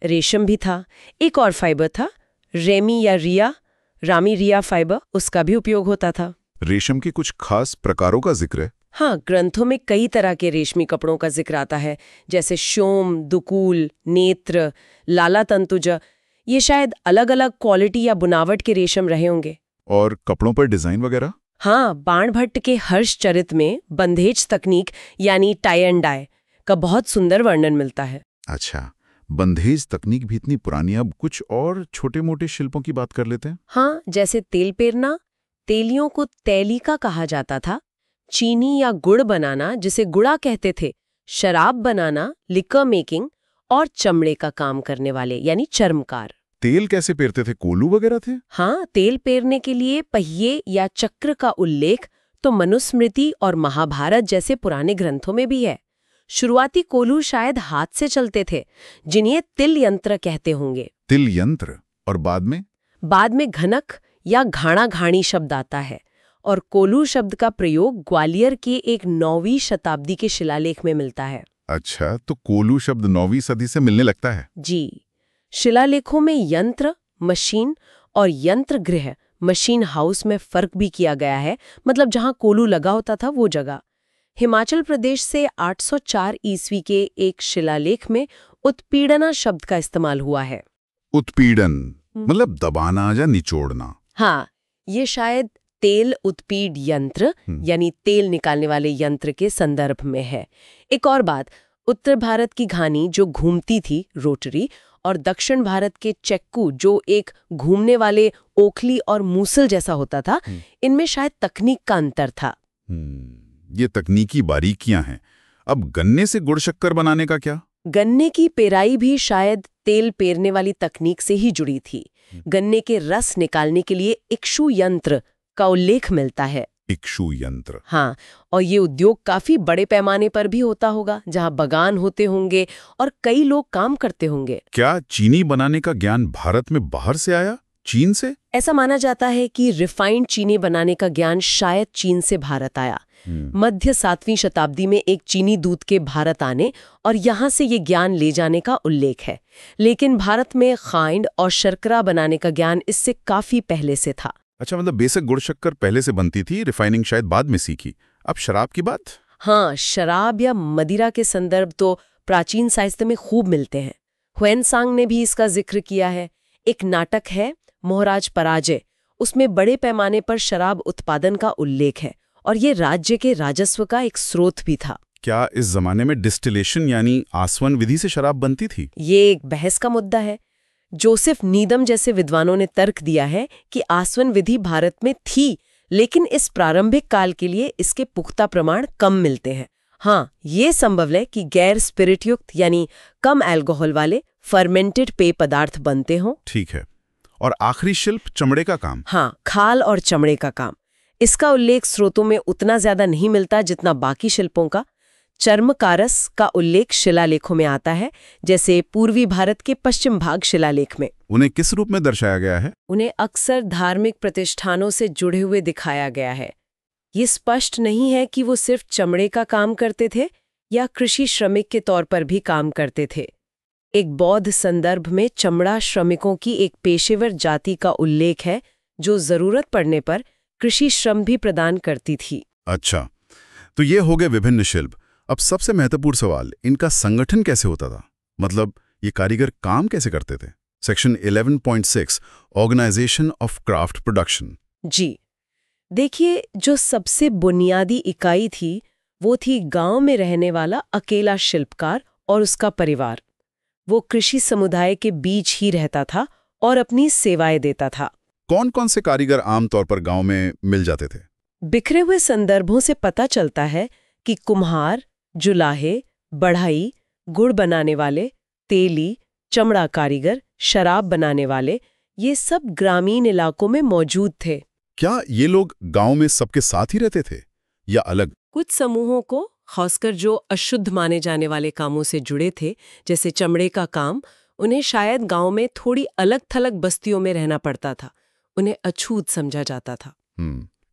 रेशम भी था। एक और फाइबर था, रेमी या रिया, रामी रिया फाइबर, उसका भी उपयोग होता था। रेशम के कुछ खास प्रकारों का जिक्र है? हाँ, ग्रंथों में कई तरह के रेशमी कपड़ों का जिक्र आता है, जैसे शोम, दुकूल, नेत्र, लाला तंतुज। ये शायद अलग अलग क्वालिटी या बुनावट के रेशम रहे होंगे। और कपड़ों पर डिजाइन वगैरह? हाँ, बाणभट्ट के हर्षचरित में बंधेज तकनीक यानी टाई एंड डाई का बहुत सुंदर वर्णन मिलता है। अच्छा, बंधेज तकनीक भी इतनी पुरानी। अब कुछ और छोटे मोटे शिल्पों की बात कर लेते हैं। हाँ, जैसे तेल पेरना, तेलियों को तैलिका कहा जाता था। चीनी या गुड़ बनाना, जिसे गुड़ा कहते थे, शराब बनाना, लिकर मेकिंग, और चमड़े का काम करने वाले यानी चर्मकार। तेल कैसे पेरते थे? कोलू वगैरह थे? हाँ, तेल पेरने के लिए पहिए या चक्र का उल्लेख तो मनुस्मृति और महाभारत जैसे पुराने ग्रंथों में भी है। शुरुआती कोलू शायद हाथ से चलते थे, जिन्हें तिल यंत्र कहते होंगे। तिल यंत्र। और बाद में घनक या घाणा घाणी शब्द आता है, और कोलू शब्द का प्रयोग ग्वालियर के एक 9वीं शताब्दी के शिलालेख में मिलता है। अच्छा, तो कोलू शब्द 9वीं सदी से मिलने लगता है। जी, शिलालेखों में यंत्र, मशीन और यंत्र गृह, मशीन हाउस में फर्क भी किया गया है, मतलब जहां कोलू लगा होता था वो जगह। हिमाचल प्रदेश से 804 ईस्वी के एक शिलालेख में उत्पीड़ना शब्द का इस्तेमाल हुआ है। उत्पीड़न मतलब दबाना या निचोड़ना। हाँ, ये शायद तेल उत्पीड़ यंत्र यानी तेल निकालने वाले यंत्र के संदर्भ में है। एक और बात, उत्तर भारत की घानी जो घूमती थी, रोटरी, और दक्षिण भारत के चक्कू जो एक घूमने वाले ओखली और मूसल जैसा होता था, इनमें शायद तकनीक का अंतर था। ये तकनीकी बारीकियां हैं। अब गन्ने से गुड़ शक्कर बनाने का क्या? गन्ने की पेराई भी शायद तेल पेरने वाली तकनीक से ही जुड़ी थी। गन्ने के रस निकालने के लिए इक्षु यंत्र का उल्लेख मिलता है। इक्षु यंत्र। हाँ, और ये उद्योग काफी बड़े पैमाने पर भी होता होगा, जहाँ बगान होते होंगे और कई लोग काम करते होंगे। क्या चीनी बनाने का ज्ञान भारत में बाहर से आया, चीन से? ऐसा माना जाता है कि रिफाइंड चीनी बनाने का ज्ञान शायद चीन से भारत आया। मध्य 7वीं शताब्दी में एक चीनी दूत के भारत आने और यहाँ से ये ज्ञान ले जाने का उल्लेख है। लेकिन भारत में खांड और शर्करा बनाने का ज्ञान इससे काफी पहले से था। अच्छा, मतलब बेसिक गुड़ शक्कर पहले से बनती थी, रिफाइनिंग शायद बाद में सीखी। अब शराब की बात? हाँ, शराब या मदिरा के संदर्भ तो प्राचीन साहित्य में खूब मिलते हैं। ह्वेनसांग ने भी इसका जिक्र किया है। एक नाटक है मोहराज पराजय, उसमें बड़े पैमाने पर शराब उत्पादन का उल्लेख है और ये राज्य के राजस्व का एक स्रोत भी था। क्या इस जमाने में डिस्टिलेशन यानी आसवन विधि से शराब बनती थी? ये एक बहस का मुद्दा है। जोसेफ नीदम जैसे विद्वानों ने तर्क दिया है कि आसवन विधि भारत में थी, लेकिन इस प्रारंभिक काल के लिए इसके पुख्ता प्रमाण कम मिलते हैं। हाँ, ये संभव है कि गैर स्पिरिट युक्त यानी कम अल्कोहल वाले फर्मेंटेड पेय पदार्थ बनते हों। ठीक है। और आखिरी शिल्प चमड़े का काम। हाँ, खाल और चमड़े का काम। इसका उल्लेख स्रोतों में उतना ज्यादा नहीं मिलता जितना बाकी शिल्पों का। चर्मकारस का उल्लेख शिलालेखों में आता है, जैसे पूर्वी भारत के पश्चिम भाग शिलालेख में। उन्हें किस रूप में दर्शाया गया है? उन्हें अक्सर धार्मिक प्रतिष्ठानों से जुड़े हुए दिखाया गया है। ये स्पष्ट नहीं है कि वो सिर्फ चमड़े का काम करते थे या कृषि श्रमिक के तौर पर भी काम करते थे। एक बौद्ध संदर्भ में चमड़ा श्रमिकों की एक पेशेवर जाति का उल्लेख है जो जरूरत पड़ने पर कृषि श्रम भी प्रदान करती थी। अच्छा, तो ये हो गए विभिन्न शिल्प। अब सबसे महत्वपूर्ण सवाल, इनका संगठन कैसे होता था? मतलब ये कारीगर काम कैसे करते थे? Section 11.6 organisation of craft production. जी देखिए, जो सबसे बुनियादी इकाई थी वो थी गांव में रहने वाला अकेला शिल्पकार और उसका परिवार। वो कृषि समुदाय के बीच ही रहता था और अपनी सेवाएं देता था। कौन कौन से कारीगर आमतौर पर गांव में मिल जाते थे? बिखरे हुए संदर्भों से पता चलता है कि कुम्हार, जुलाहे, बढ़ई, गुड़ बनाने वाले, तेली, चमड़ा कारीगर, शराब बनाने वाले, ये सब ग्रामीण इलाकों में मौजूद थे। क्या ये लोग गांव में सबके साथ ही रहते थे या अलग? कुछ समूहों को, खासकर जो अशुद्ध माने जाने वाले कामों से जुड़े थे, जैसे चमड़े का काम, उन्हें शायद गांव में थोड़ी अलग थलग बस्तियों में रहना पड़ता था। उन्हें अछूत समझा जाता था।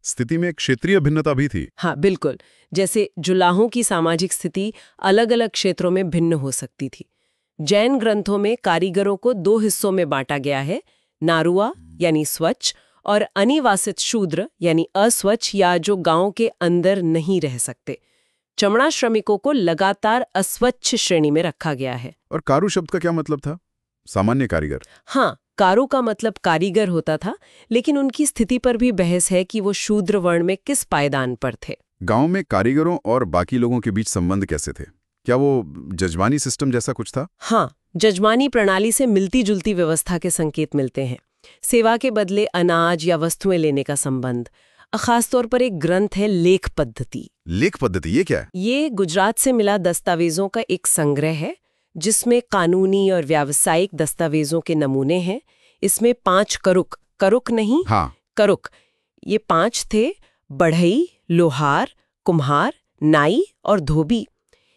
स्थिति में क्षेत्रीय भिन्नता भी थी। हाँ बिल्कुल, जैसे जुलाहों की सामाजिक स्थिति अलग अलग क्षेत्रों में भिन्न हो सकती थी। जैन ग्रंथों में कारीगरों को 2 हिस्सों में बांटा गया है, नारुआ यानी स्वच्छ और अनिवासित शूद्र यानी अस्वच्छ या जो गांव के अंदर नहीं रह सकते। चमड़ा श्रमिकों को लगातार अस्वच्छ श्रेणी में रखा गया है। और कारू शब्द का क्या मतलब था? सामान्य कारीगर। हाँ, कारू का मतलब कारीगर होता था, लेकिन उनकी स्थिति पर भी बहस है कि वो शूद्र वर्ण में किस पायदान पर थे। गांव में कारीगरों और बाकी लोगों के बीच संबंध कैसे थे? क्या वो जजमानी सिस्टम जैसा कुछ था? हाँ, जजमानी प्रणाली से मिलती जुलती व्यवस्था के संकेत मिलते हैं। सेवा के बदले अनाज या वस्तुएं लेने का संबंध। खासतौर पर एक ग्रंथ है लेख पद्धति। लेख पद्धति ये क्या है? ये गुजरात से मिला दस्तावेजों का एक संग्रह है जिसमें कानूनी और व्यावसायिक दस्तावेजों के नमूने हैं। इसमें 5 करुक नहीं, हाँ, करुक, ये 5 थे: बढ़ई, लोहार, कुम्हार, नाई और धोबी।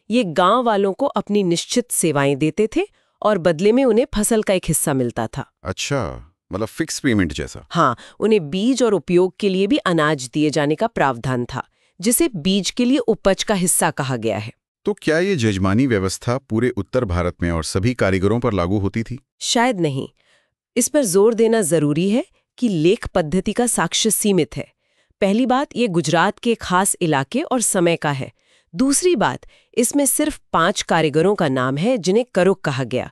ये गांव वालों को अपनी निश्चित सेवाएं देते थे और बदले में उन्हें फसल का एक हिस्सा मिलता था। अच्छा, मतलब फिक्स पेमेंट जैसा। हाँ, उन्हें बीज और उपयोग के लिए भी अनाज दिए जाने का प्रावधान था, जिसे बीज के लिए उपज का हिस्सा कहा गया है। तो क्या ये जजमानी व्यवस्था पूरे उत्तर भारत में और सभी कारीगरों पर लागू होती थी? शायद नहीं। इस पर जोर देना जरूरी है कि लेख पद्धति का साक्ष्य सीमित है। पहली बात, ये गुजरात के खास इलाके और समय का है। दूसरी बात, इसमें सिर्फ 5 कारीगरों का नाम है जिन्हें करुक कहा गया।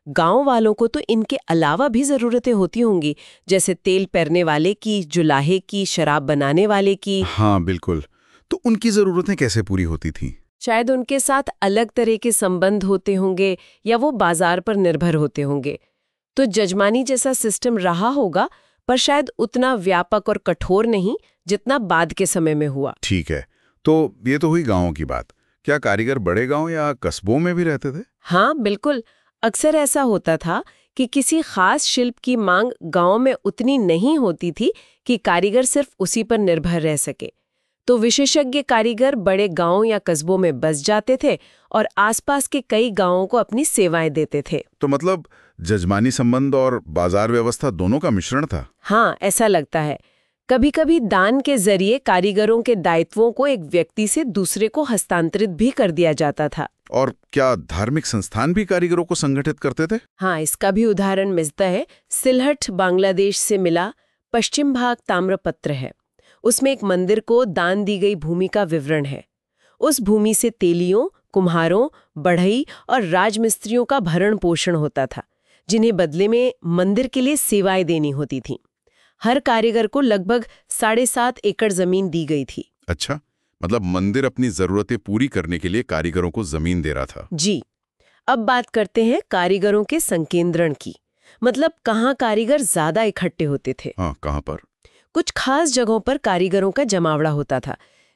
गांव वालों को तो इनके अलावा भी जरूरतें होती होंगी, जैसे तेल पेरने वाले की, जुलाहे की, शराब बनाने वाले की। हाँ बिल्कुल। तो उनकी जरूरतें कैसे पूरी होती थी? शायद उनके साथ अलग तरह के संबंध होते होंगे या वो बाजार पर निर्भर होते होंगे। तो जजमानी जैसा सिस्टम रहा होगा, पर शायद उतना व्यापक और कठोर नहीं जितना बाद के समय में हुआ। ठीक है, तो ये तो हुई गांवों की बात। क्या कारीगर बड़े गांव या कस्बों में भी रहते थे? हाँ बिल्कुल। अक्सर ऐसा होता था कि किसी खास शिल्प की मांग गांव में उतनी नहीं होती थी कि कारीगर सिर्फ उसी पर निर्भर रह सके। तो विशेषज्ञ कारीगर बड़े गांव या कस्बों में बस जाते थे और आसपास के कई गांवों को अपनी सेवाएं देते थे। तो मतलब जजमानी संबंध और बाजार व्यवस्था दोनों का मिश्रण था? हाँ, ऐसा लगता है। कभी कभी दान के जरिए कारीगरों के दायित्वों को एक व्यक्ति से दूसरे को हस्तांतरित भी कर दिया जाता था। और क्या धार्मिक संस्थान भी कारीगरों को संगठित करते थे? हाँ, इसका भी उदाहरण मिलता है। सिलहट बांग्लादेश से मिला पश्चिम भाग ताम्रपत्र है। उसमें एक मंदिर को दान दी गई भूमि का विवरण है। उस भूमि से तेलियों, कुम्हारों, बढ़ई और राजमिस्त्रियों का भरण पोषण होता था, जिन्हें बदले में मंदिर के लिए सेवाएं देनी होती थीं। हर कारीगर को लगभग 7.5 एकड़ जमीन दी गई थी। अच्छा, मतलब मंदिर अपनी जरूरतें पूरी करने के लिए कारीगरों को जमीन दे रहा था। जी। अब बात करते हैं कारीगरों के संकेंद्रण की, मतलब कहाँ कारीगर ज्यादा इकट्ठे होते थे। हाँ, कहाँ पर? कुछ खास जगहों पर कारीगरों का जमावड़ा होता था,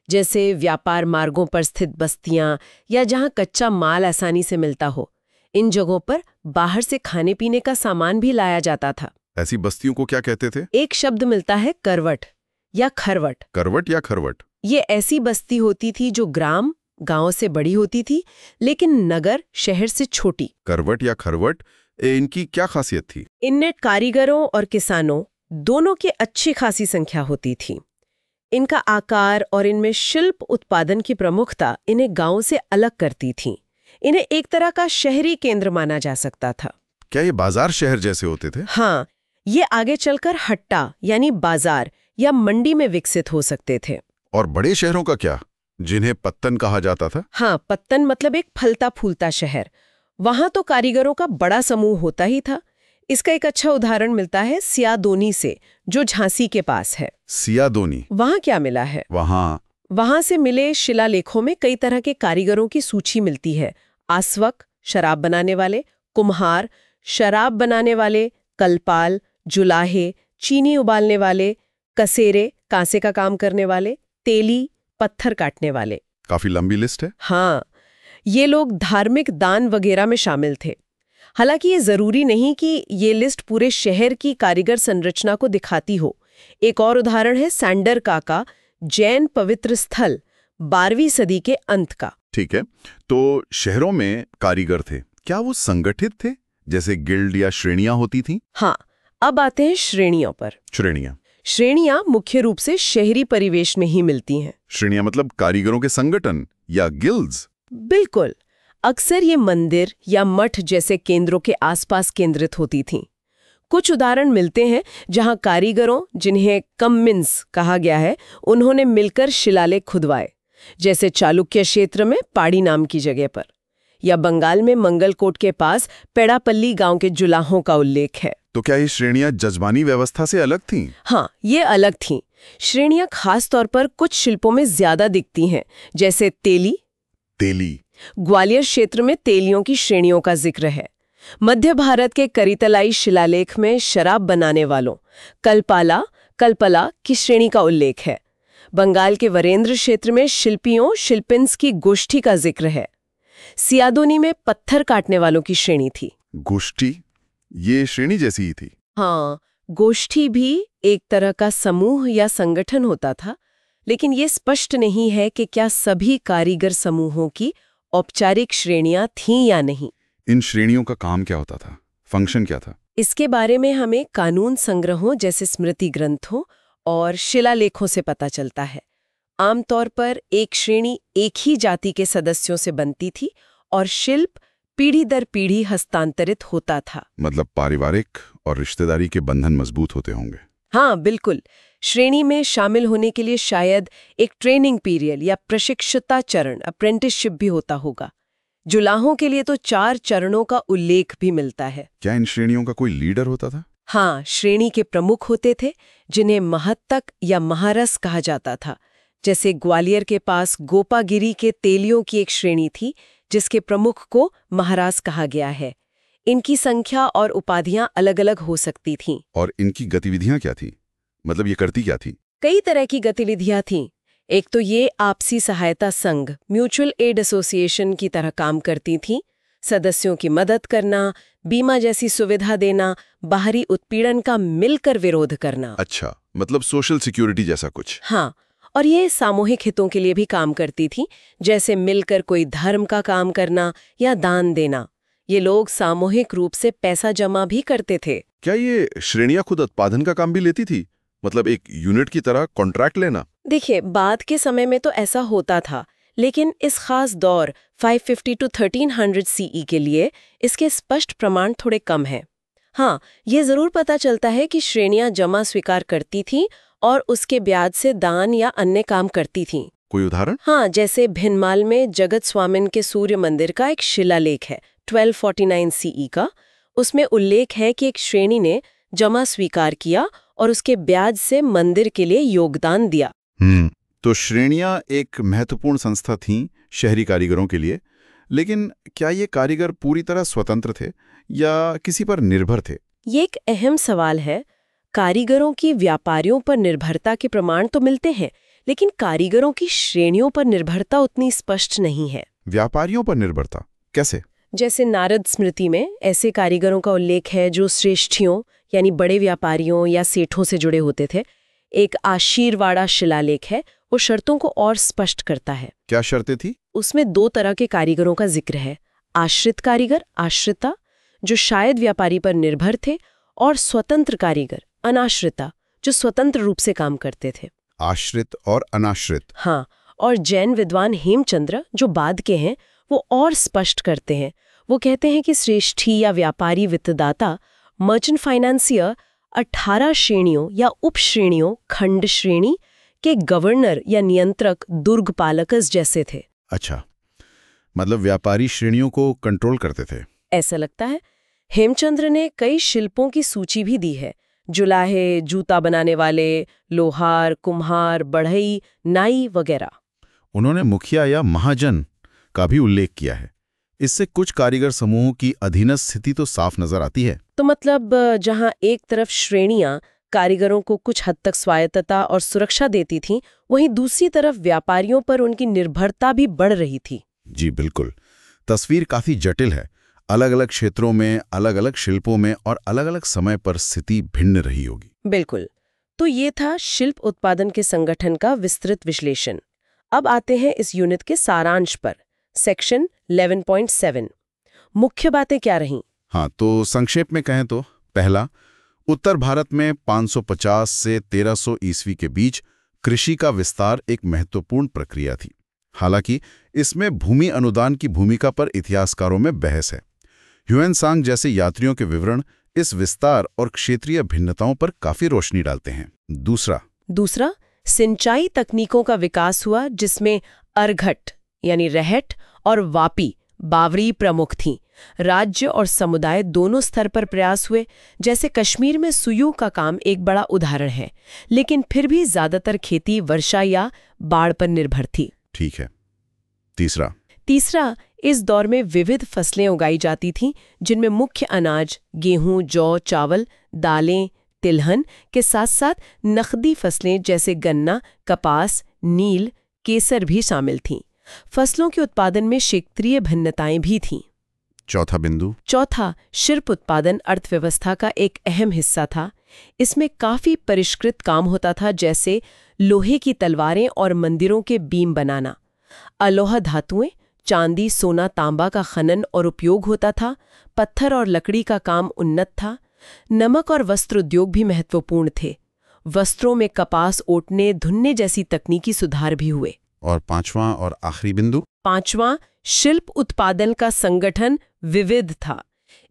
जैसे व्यापार मार्गों पर स्थित बस्तियां या जहां कच्चा माल आसानी से मिलता हो। इन जगहों पर बाहर से खाने पीने का सामान भी लाया जाता था। ऐसी बस्तियों को क्या कहते थे? एक शब्द मिलता है, करवट या खरवट। करवट या खरवट? ये ऐसी बस्ती होती थी जो ग्राम गांव से बड़ी होती थी, लेकिन नगर शहर से छोटी। करवट या खरवट, इनकी क्या खासियत थी? इनमें कारीगरों और किसानों दोनों की अच्छी खासी संख्या होती थी। इनका आकार और इनमें शिल्प उत्पादन की प्रमुखता इन्हें गांव से अलग करती थी। इन्हें एक तरह का शहरी केंद्र माना जा सकता था। क्या ये बाजार शहर जैसे होते थे? हाँ, ये आगे चलकर हट्टा यानी बाजार या मंडी में विकसित हो सकते थे। और बड़े शहरों का क्या, जिन्हें पत्तन कहा जाता था? हाँ, पत्तन मतलब एक फलता फूलता शहर। वहां तो कारीगरों का बड़ा समूह होता ही था। इसका एक अच्छा उदाहरण मिलता है सियादोनी से, जो झांसी के पास है। सियादोनी? वहां क्या मिला है? वहां से मिले शिलालेखों में कई तरह के कारीगरों की सूची मिलती है। आस्वक, शराब बनाने वाले; कुम्हार, शराब बनाने वाले; कलपाल, जुलाहे, चीनी उबालने वाले; कसेरे, कांसे का काम करने वाले; तेली, पत्थर काटने वाले। काफी लंबी लिस्ट है। हाँ, ये लोग धार्मिक दान वगैरह में शामिल थे। हालांकि ये जरूरी नहीं कि ये लिस्ट पूरे शहर की कारीगर संरचना को दिखाती हो। एक और उदाहरण है सैंडरका का जैन पवित्र स्थल 12वीं सदी के अंत का। ठीक है, तो शहरों में कारीगर थे, क्या वो संगठित थे, जैसे गिल्ड या श्रेणियां होती थीं? हाँ, अब आते हैं श्रेणियों पर। श्रेणियां। श्रेणियां मुख्य रूप से शहरी परिवेश में ही मिलती हैं। श्रेणियां मतलब कारीगरों के संगठन या गिल्ड्स? बिल्कुल। अक्सर ये मंदिर या मठ जैसे केंद्रों के आसपास केंद्रित होती थीं। कुछ उदाहरण मिलते हैं जहां कारीगरों, जिन्हें कम्मिन्स कहा गया है, उन्होंने मिलकर शिलालेख खुदवाए, जैसे चालुक्य क्षेत्र में पाड़ी नाम की जगह पर, या बंगाल में मंगलकोट के पास पेड़ापल्ली गांव के जुलाहों का उल्लेख है। तो क्या ये श्रेणियां जजमानी व्यवस्था से अलग थीं? हाँ, ये अलग थीं। श्रेणियां खास तौर पर कुछ शिल्पों में ज्यादा दिखती हैं, जैसे तेली। ग्वालियर क्षेत्र में तेलियों की श्रेणियों का जिक्र है। मध्य भारत के करितलाई शिलालेख में शराब बनाने वालों, कल्पला की श्रेणी का उल्लेख है। बंगाल के वरेंद्र क्षेत्र में शिल्पिन्स की गोष्ठी का जिक्र है। सियादोनी में पत्थर काटने वालों की श्रेणी थी। गोष्ठी? ये श्रेणी जैसी ही थी? हाँ, गोष्ठी भी एक तरह का समूह या संगठन होता था, लेकिन ये स्पष्ट नहीं है कि क्या सभी कारीगर समूहों की औपचारिक श्रेणियां थीं या नहीं। इन श्रेणियों का काम क्या होता था? फंक्शन क्या था? इसके बारे में हमें कानून संग्रहों जैसे स्मृति ग्रंथों और शिलालेखों से पता चलता है। आमतौर पर एक श्रेणी एक ही जाति के सदस्यों से बनती थी और शिल्प पीढ़ी दर पीढ़ी हस्तांतरित होता था। मतलब पारिवारिक और रिश्तेदारी के बंधन मजबूत होते होंगे। हाँ, बिल्कुल। श्रेणी में शामिल होने के लिए शायद एक ट्रेनिंग पीरियड या प्रशिक्षुता चरण, अप्रेंटिसशिप भी होता होगा। जुलाहों के लिए तो 4 चरणों का उल्लेख भी मिलता है। क्या इन श्रेणियों का कोई लीडर होता था? हाँ, श्रेणी के प्रमुख होते थे, जिन्हें महत्तक या महारस कहा जाता था। जैसे ग्वालियर के पास गोपागिरी के तेलियों की एक श्रेणी थी, जिसके प्रमुख को महारास कहा गया है। इनकी संख्या और उपाधियां अलग-अलग हो सकती थीं। और इनकी गतिविधियां क्या थी? मतलब ये करती क्या थी? कई तरह की गतिविधियां थीं। एक तो ये आपसी सहायता संघ, म्यूचुअल एड एसोसिएशन की तरह काम करती थीं। सदस्यों की मदद करना, बीमा जैसी सुविधा देना, बाहरी उत्पीड़न का मिलकर विरोध करना। अच्छा, मतलब सोशल सिक्योरिटी जैसा कुछ। हाँ, और ये सामूहिक हितों के लिए भी काम करती थी, जैसे मिलकर कोई धर्म का काम करना या दान देना। ये लोग सामूहिक रूप से पैसा जमा भी करते थे। क्या ये श्रेणियां खुद उत्पादन का काम भी लेती थी? मतलब एक यूनिट की तरह कॉन्ट्रैक्ट लेना? देखिए, बाद के समय में तो ऐसा होता था, लेकिन इस खास दौर 550 to 1300 CE के लिए इसके स्पष्ट प्रमाण थोड़े कम हैं। हाँ, ये जरूर पता चलता है कि श्रेणियां जमा स्वीकार करती थीं और उसके ब्याज से दान या अन्य काम करती थीं। कोई उदाहरण? हाँ, जैसे भिनमाल में जगत स्वामिन के सूर्य मंदिर का एक शिलालेख है 1249 CE का। उसमें उल्लेख है कि एक श्रेणी ने जमा स्वीकार किया और उसके ब्याज से मंदिर के लिए योगदान दिया। तो श्रेणियां एक महत्वपूर्ण संस्था थीं शहरी कारीगरों के लिए, लेकिन क्या ये कारीगर पूरी तरह स्वतंत्र थे या किसी पर निर्भर थे? ये एक अहम सवाल है। कारीगरों की व्यापारियों पर निर्भरता के प्रमाण तो मिलते हैं, लेकिन कारीगरों की श्रेणियों पर निर्भरता उतनी स्पष्ट नहीं है। व्यापारियों पर निर्भरता कैसे? जैसे नारद स्मृति में ऐसे कारीगरों का उल्लेख है जो श्रेष्ठियों यानी बड़े व्यापारियों या सेठों से जुड़े होते थे। एक आशीरवाड़ा शिलालेख है, वो शर्तों को और स्पष्ट करता है। क्या शर्तें थी? उसमें 2 तरह के कारीगरों का जिक्र है। आश्रित कारीगर, आश्रिता, जो शायद व्यापारी पर निर्भर थे, और स्वतंत्र कारीगर, अनाश्रिता, जो स्वतंत्र रूप से काम करते थे। आश्रित और अनाश्रित। हाँ, और जैन विद्वान हेमचंद्र, जो बाद के हैं, वो और स्पष्ट करते हैं। वो कहते हैं कि श्रेष्ठी या व्यापारी वित्तदाता, मर्चेंट फाइनेंसियर 18 श्रेणियों या उप श्रेणियों, खंड श्रेणी के गवर्नर या नियंत्रक, दुर्गपालकस जैसे थे। अच्छा, मतलब व्यापारी श्रेणियों को कंट्रोल करते थे। ऐसा लगता है। हेमचंद्र ने कई शिल्पों की सूची भी दी है। जुलाहे, जूता बनाने वाले, लोहार, कुम्हार, बढ़ई, नाई वगैरह। उन्होंने मुखिया या महाजन का भी उल्लेख किया है। इससे कुछ कारीगर समूहों की अधीनस्थ स्थिति तो साफ नजर आती है। तो मतलब जहां एक तरफ श्रेणियां कारीगरों को कुछ हद तक स्वायत्तता और सुरक्षा देती थीं, वहीं दूसरी तरफ व्यापारियों पर उनकी निर्भरता भी बढ़ रही थी। जी बिल्कुल। तस्वीर काफी जटिल है। अलग अलग क्षेत्रों में, अलग अलग शिल्पों में और अलग अलग समय पर स्थिति भिन्न रही होगी। बिल्कुल। तो ये था शिल्प उत्पादन के संगठन का विस्तृत विश्लेषण। अब आते हैं इस यूनिट के सारांश पर। सेक्शन 11.7 मुख्य बातें क्या रहीं? हाँ, तो संक्षेप में कहें तो पहला, उत्तर भारत में 550 से 1300 ईस्वी के बीच कृषि का विस्तार एक महत्वपूर्ण प्रक्रिया थी। हालांकि इसमें भूमि अनुदान की भूमिका पर इतिहासकारों में बहस है। ह्यूएनसांग जैसे यात्रियों के विवरण इस विस्तार और क्षेत्रीय भिन्नताओं पर काफी रोशनी डालते हैं। दूसरा सिंचाई तकनीकों का विकास हुआ, जिसमें अर्घट यानी रहट और वापी बावड़ी प्रमुख थीं। राज्य और समुदाय दोनों स्तर पर प्रयास हुए। जैसे कश्मीर में सुयू का काम एक बड़ा उदाहरण है, लेकिन फिर भी ज्यादातर खेती वर्षा या बाढ़ पर निर्भर थी। ठीक है। तीसरा, इस दौर में विविध फसलें उगाई जाती थीं, जिनमें मुख्य अनाज गेहूं, जौ, चावल, दालें, तिलहन के साथ साथ नकदी फसलें जैसे गन्ना, कपास, नील, केसर भी शामिल थीं। फसलों के उत्पादन में क्षेत्रीय भिन्नताएं भी थीं। चौथा, शिल्प उत्पादन अर्थव्यवस्था का एक अहम हिस्सा था। इसमें काफी परिष्कृत काम होता था, जैसे लोहे की तलवारें और मंदिरों के बीम बनाना। अलोहा धातुएं, चांदी, सोना, तांबा का खनन और उपयोग होता था। पत्थर और लकड़ी का काम उन्नत था। नमक और वस्त्र उद्योग भी महत्वपूर्ण थे। वस्त्रों में कपास ओटने, धुनने जैसी तकनीकी सुधार भी हुए। और पांचवां और आखिरी बिंदु, शिल्प उत्पादन का संगठन विविध था।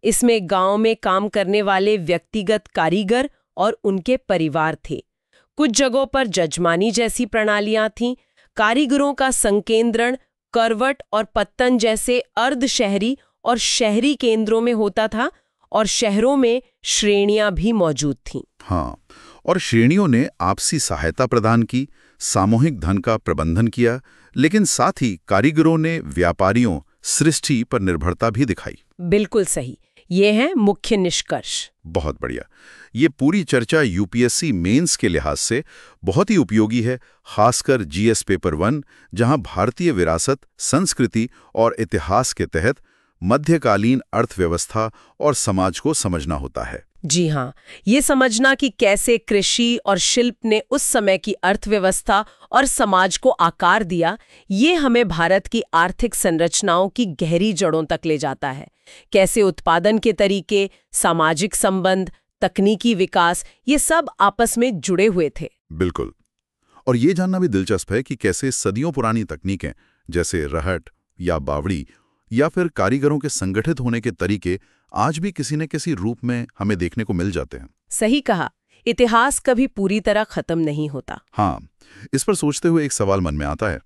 इसमें गांव में काम करने वाले व्यक्तिगत कारीगर और उनके परिवार थे। कुछ जगहों पर जजमानी जैसी प्रणालियां थीं। कारीगरों का संकेंद्रण करवट और पत्तन जैसे अर्ध शहरी और शहरी केंद्रों में होता था, और शहरों में श्रेणियां भी मौजूद थीं। हाँ, और श्रेणियों ने आपसी सहायता प्रदान की, सामूहिक धन का प्रबंधन किया, लेकिन साथ ही कारीगरों ने व्यापारियों, सृष्टि पर निर्भरता भी दिखाई। बिल्कुल सही। ये है मुख्य निष्कर्ष। बहुत बढ़िया। ये पूरी चर्चा यूपीएससी मेंस के लिहाज से बहुत ही उपयोगी है, खासकर जीएस पेपर 1, जहां भारतीय विरासत, संस्कृति और इतिहास के तहत मध्यकालीन अर्थव्यवस्था और समाज को समझना होता है। जी हाँ, ये समझना कि कैसे कृषि और शिल्प ने उस समय की अर्थव्यवस्था और समाज को आकार दिया, ये हमें भारत की आर्थिक संरचनाओं की गहरी जड़ों तक ले जाता है। कैसे उत्पादन के तरीके, सामाजिक संबंध, तकनीकी विकास, ये सब आपस में जुड़े हुए थे। बिल्कुल। और ये जानना भी दिलचस्प है कि कैसे सदियों पुरानी तकनीकें जैसे रहट या बावड़ी या फिर कारीगरों के संगठित होने के तरीके आज भी किसी न किसी रूप में हमें देखने को मिल जाते हैं। सही कहा, इतिहास कभी पूरी तरह खत्म नहीं होता। हाँ, इस पर सोचते हुए एक सवाल मन में आता है,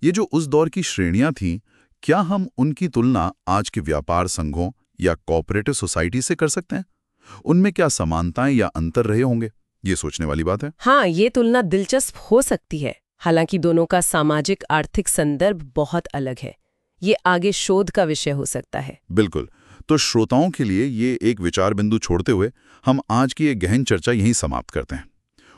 ये जो उस दौर की श्रेणियां थीं, क्या हम उनकी तुलना आज के व्यापार संघों या कोऑपरेटिव सोसाइटी से कर सकते हैं? उनमें क्या समानताएं या अंतर रहे होंगे? ये सोचने वाली बात है। हाँ, ये तुलना दिलचस्प हो सकती है। हालांकि दोनों का सामाजिक आर्थिक संदर्भ बहुत अलग है। ये आगे शोध का विषय हो सकता है। बिल्कुल। तो श्रोताओं के लिए ये एक विचार बिंदु छोड़ते हुए हम आज की ये गहन चर्चा यहीं समाप्त करते हैं।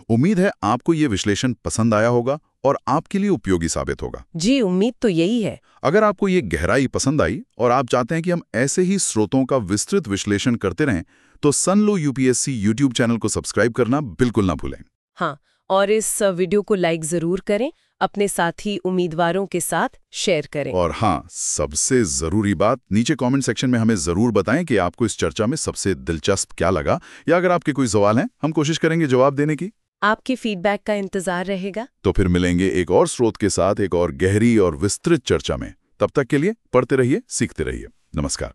उम्मीद है आपको ये विश्लेषण पसंद आया होगा और आपके लिए उपयोगी साबित होगा। जी, उम्मीद तो यही है। अगर आपको ये गहराई पसंद आई और आप चाहते हैं कि हम ऐसे ही स्रोतों का विस्तृत विश्लेषण करते रहें, तो सनलो यूपीएससी यूट्यूब चैनल को सब्सक्राइब करना बिल्कुल ना भूलें। हाँ, और इस वीडियो को लाइक जरूर करें, अपने साथी उम्मीदवारों के साथ शेयर करें। और हाँ, सबसे जरूरी बात, नीचे कमेंट सेक्शन में हमें जरूर बताएं कि आपको इस चर्चा में सबसे दिलचस्प क्या लगा, या अगर आपके कोई सवाल हैं, हम कोशिश करेंगे जवाब देने की। आपके फीडबैक का इंतजार रहेगा। तो फिर मिलेंगे एक और स्रोत के साथ एक और गहरी और विस्तृत चर्चा में। तब तक के लिए पढ़ते रहिए, सीखते रहिए। नमस्कार।